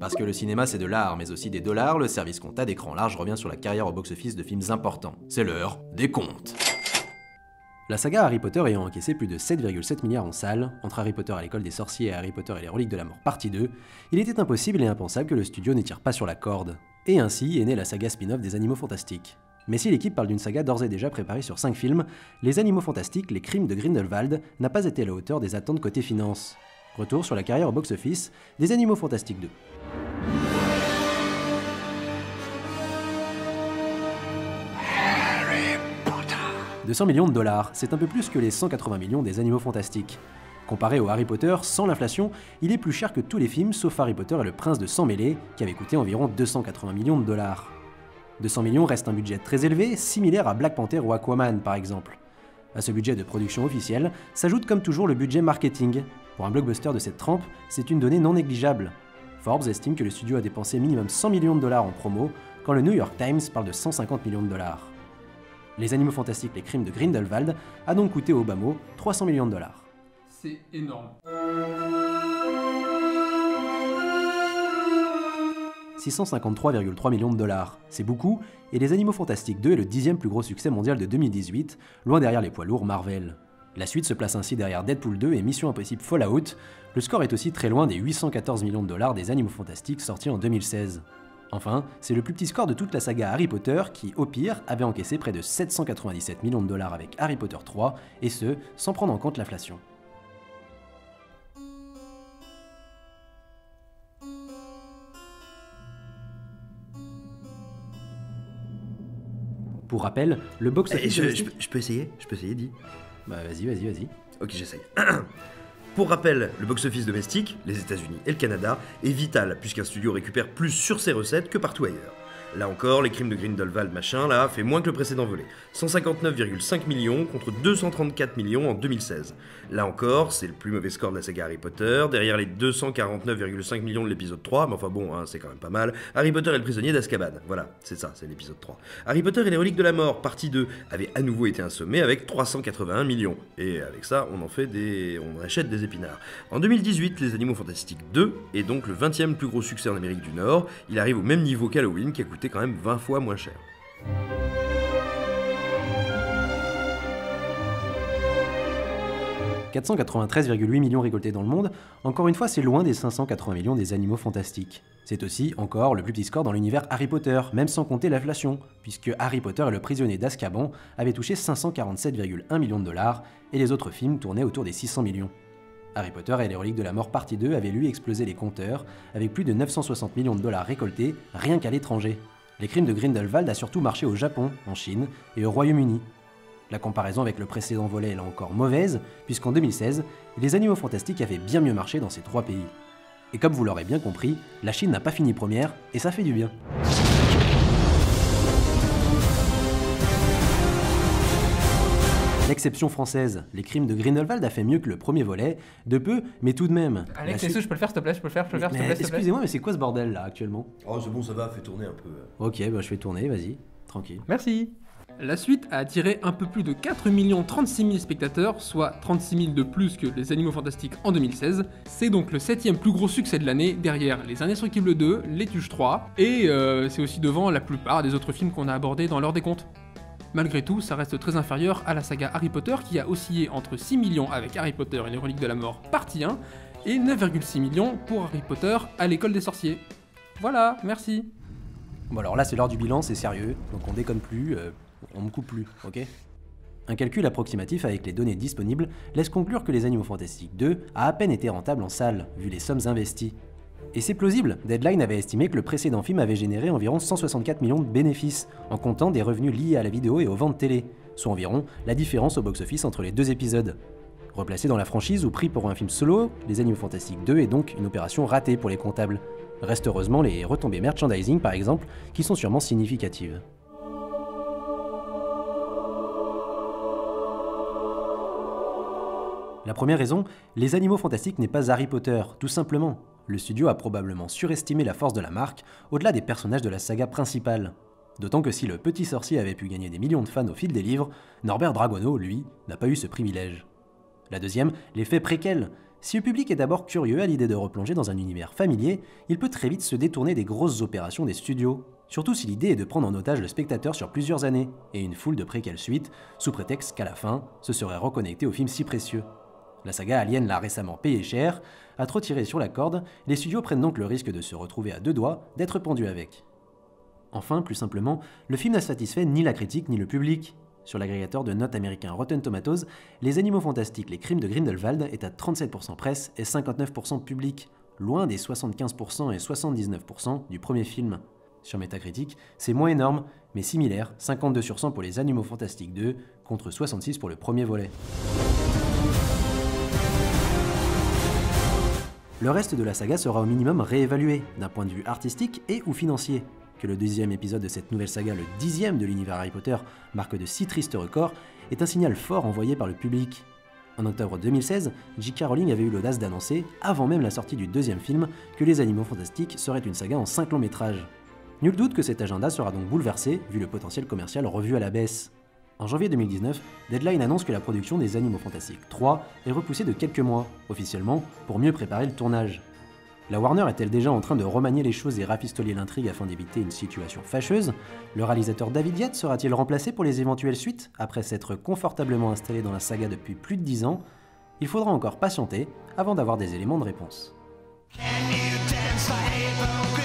Parce que le cinéma c'est de l'art, mais aussi des dollars, le service compta d'écran large revient sur la carrière au box-office de films importants. C'est l'heure des comptes. La saga Harry Potter ayant encaissé plus de 7,7 milliards en salles, entre Harry Potter à l'école des sorciers et Harry Potter et les reliques de la mort partie 2, il était impossible et impensable que le studio ne tire pas sur la corde. Et ainsi est née la saga spin-off des Animaux Fantastiques. Mais si l'équipe parle d'une saga d'ores et déjà préparée sur 5 films, Les Animaux Fantastiques, les Crimes de Grindelwald n'a pas été à la hauteur des attentes côté finance. Retour sur la carrière au box-office des Animaux Fantastiques 2. Harry Potter. 200 millions de dollars, c'est un peu plus que les 180 millions des Animaux Fantastiques. Comparé au Harry Potter, sans l'inflation, il est plus cher que tous les films sauf Harry Potter et le Prince de Sang Mêlé, qui avait coûté environ 280 millions de dollars. 200 millions reste un budget très élevé, similaire à Black Panther ou Aquaman par exemple. À ce budget de production officielle s'ajoute comme toujours le budget marketing. Pour un blockbuster de cette trempe, c'est une donnée non négligeable. Forbes estime que le studio a dépensé minimum 100 millions de dollars en promo, quand le New York Times parle de 150 millions de dollars. Les Animaux Fantastiques, les Crimes de Grindelwald a donc coûté au bas mot 300 millions de dollars. C'est énorme. 653,3 millions de dollars. C'est beaucoup, et Les Animaux Fantastiques 2 est le 10e plus gros succès mondial de 2018, loin derrière les poids lourds Marvel. La suite se place ainsi derrière Deadpool 2 et Mission Impossible Fallout. Le score est aussi très loin des 814 millions de dollars des Animaux Fantastiques sortis en 2016. Enfin, c'est le plus petit score de toute la saga Harry Potter qui, au pire, avait encaissé près de 797 millions de dollars avec Harry Potter 3, et ce, sans prendre en compte l'inflation. Pour rappel, le box-office... Je peux essayer, dis. Bah vas-y. Ok, j'essaye. Pour rappel, le box-office domestique, les États-Unis et le Canada, est vital puisqu'un studio récupère plus sur ses recettes que partout ailleurs. Là encore, les Crimes de Grindelwald fait moins que le précédent volet. 159,5 millions contre 234 millions en 2016. Là encore, c'est le plus mauvais score de la saga Harry Potter, derrière les 249,5 millions de l'épisode 3, mais enfin bon, hein, c'est quand même pas mal. Harry Potter et le prisonnier d'Azkaban, voilà, c'est ça, c'est l'épisode 3. Harry Potter et les reliques de la mort, partie 2, avait à nouveau été assommé avec 381 millions. Et avec ça, on achète des épinards. En 2018, Les Animaux Fantastiques 2 est donc le 20e plus gros succès en Amérique du Nord. Il arrive au même niveau qu'Halloween, qui a coûté quand même 20 fois moins cher. « 493,8 millions récoltés dans le monde, encore une fois c'est loin des 580 millions des Animaux Fantastiques. C'est aussi, encore, le plus petit score dans l'univers Harry Potter, même sans compter l'inflation, puisque Harry Potter et le prisonnier d'Azkaban avaient touché 547,1 millions de dollars, et les autres films tournaient autour des 600 millions. Harry Potter et les reliques de la mort partie 2 avaient lui explosé les compteurs, avec plus de 960 millions de dollars récoltés, rien qu'à l'étranger. Les Crimes de Grindelwald a surtout marché au Japon, en Chine et au Royaume-Uni. La comparaison avec le précédent volet est là encore mauvaise, puisqu'en 2016, les Animaux Fantastiques avaient bien mieux marché dans ces 3 pays. Et comme vous l'aurez bien compris, la Chine n'a pas fini première, et ça fait du bien. L'exception française, les Crimes de Grindelwald a fait mieux que le premier volet, de peu, mais tout de même. Alex, je peux le faire s'il te plaît, s'il te plaît. Excusez-moi, mais c'est quoi ce bordel là actuellement? Oh c'est bon, ça va, fais tourner un peu. Ok, bah je fais tourner, vas-y, tranquille. Merci. La suite a attiré un peu plus de 4 36 000 spectateurs, soit 36 000 de plus que Les Animaux Fantastiques en 2016. C'est donc le 7e plus gros succès de l'année, derrière Les Indestructibles 2, Les Tuches 3, et c'est aussi devant la plupart des autres films qu'on a abordés dans l'heure des comptes. Malgré tout, ça reste très inférieur à la saga Harry Potter qui a oscillé entre 6 millions avec Harry Potter et les reliques de la mort partie 1 et 9,6 millions pour Harry Potter à l'école des sorciers. Voilà, merci. Bon alors là c'est l'heure du bilan, c'est sérieux, donc on déconne plus, on me coupe plus, ok? Un calcul approximatif avec les données disponibles laisse conclure que Les Animaux Fantastiques 2 a à peine été rentable en salle, vu les sommes investies. Et c'est plausible, Deadline avait estimé que le précédent film avait généré environ 164 millions de bénéfices, en comptant des revenus liés à la vidéo et aux ventes télé, soit environ la différence au box-office entre les 2 épisodes. Replacé dans la franchise ou pris pour un film solo, Les Animaux Fantastiques 2 est donc une opération ratée pour les comptables. Reste heureusement les retombées merchandising par exemple, qui sont sûrement significatives. La première raison, Les Animaux Fantastiques n'est pas Harry Potter, tout simplement. Le studio a probablement surestimé la force de la marque au-delà des personnages de la saga principale. D'autant que si le petit sorcier avait pu gagner des millions de fans au fil des livres, Norbert Dragono, lui, n'a pas eu ce privilège. La deuxième, l'effet préquel. Si le public est d'abord curieux à l'idée de replonger dans un univers familier, il peut très vite se détourner des grosses opérations des studios. Surtout si l'idée est de prendre en otage le spectateur sur plusieurs années, et une foule de préquelles suites, sous prétexte qu'à la fin, ce serait reconnecté au film si précieux. La saga Alien l'a récemment payé cher, à trop tirer sur la corde, les studios prennent donc le risque de se retrouver à deux doigts d'être pendus avec. Enfin, plus simplement, le film n'a satisfait ni la critique ni le public. Sur l'agrégateur de notes américain Rotten Tomatoes, Les Animaux Fantastiques, les Crimes de Grindelwald est à 37% presse et 59% public, loin des 75% et 79% du premier film. Sur Metacritic, c'est moins énorme, mais similaire, 52 sur 100 pour Les Animaux Fantastiques 2, contre 66 pour le premier volet. Le reste de la saga sera au minimum réévalué, d'un point de vue artistique et ou financier. Que le deuxième épisode de cette nouvelle saga, le 10e de l'univers Harry Potter, marque de si tristes records, est un signal fort envoyé par le public. En octobre 2016, J.K. Rowling avait eu l'audace d'annoncer, avant même la sortie du deuxième film, que Les Animaux Fantastiques serait une saga en 5 longs métrages. Nul doute que cet agenda sera donc bouleversé, vu le potentiel commercial revu à la baisse. En janvier 2019, Deadline annonce que la production des Animaux Fantastiques 3 est repoussée de quelques mois, officiellement, pour mieux préparer le tournage. La Warner est-elle déjà en train de remanier les choses et rafistoler l'intrigue afin d'éviter une situation fâcheuse? Le réalisateur David Yates sera-t-il remplacé pour les éventuelles suites, après s'être confortablement installé dans la saga depuis plus de 10 ans? Il faudra encore patienter avant d'avoir des éléments de réponse. Can you dance like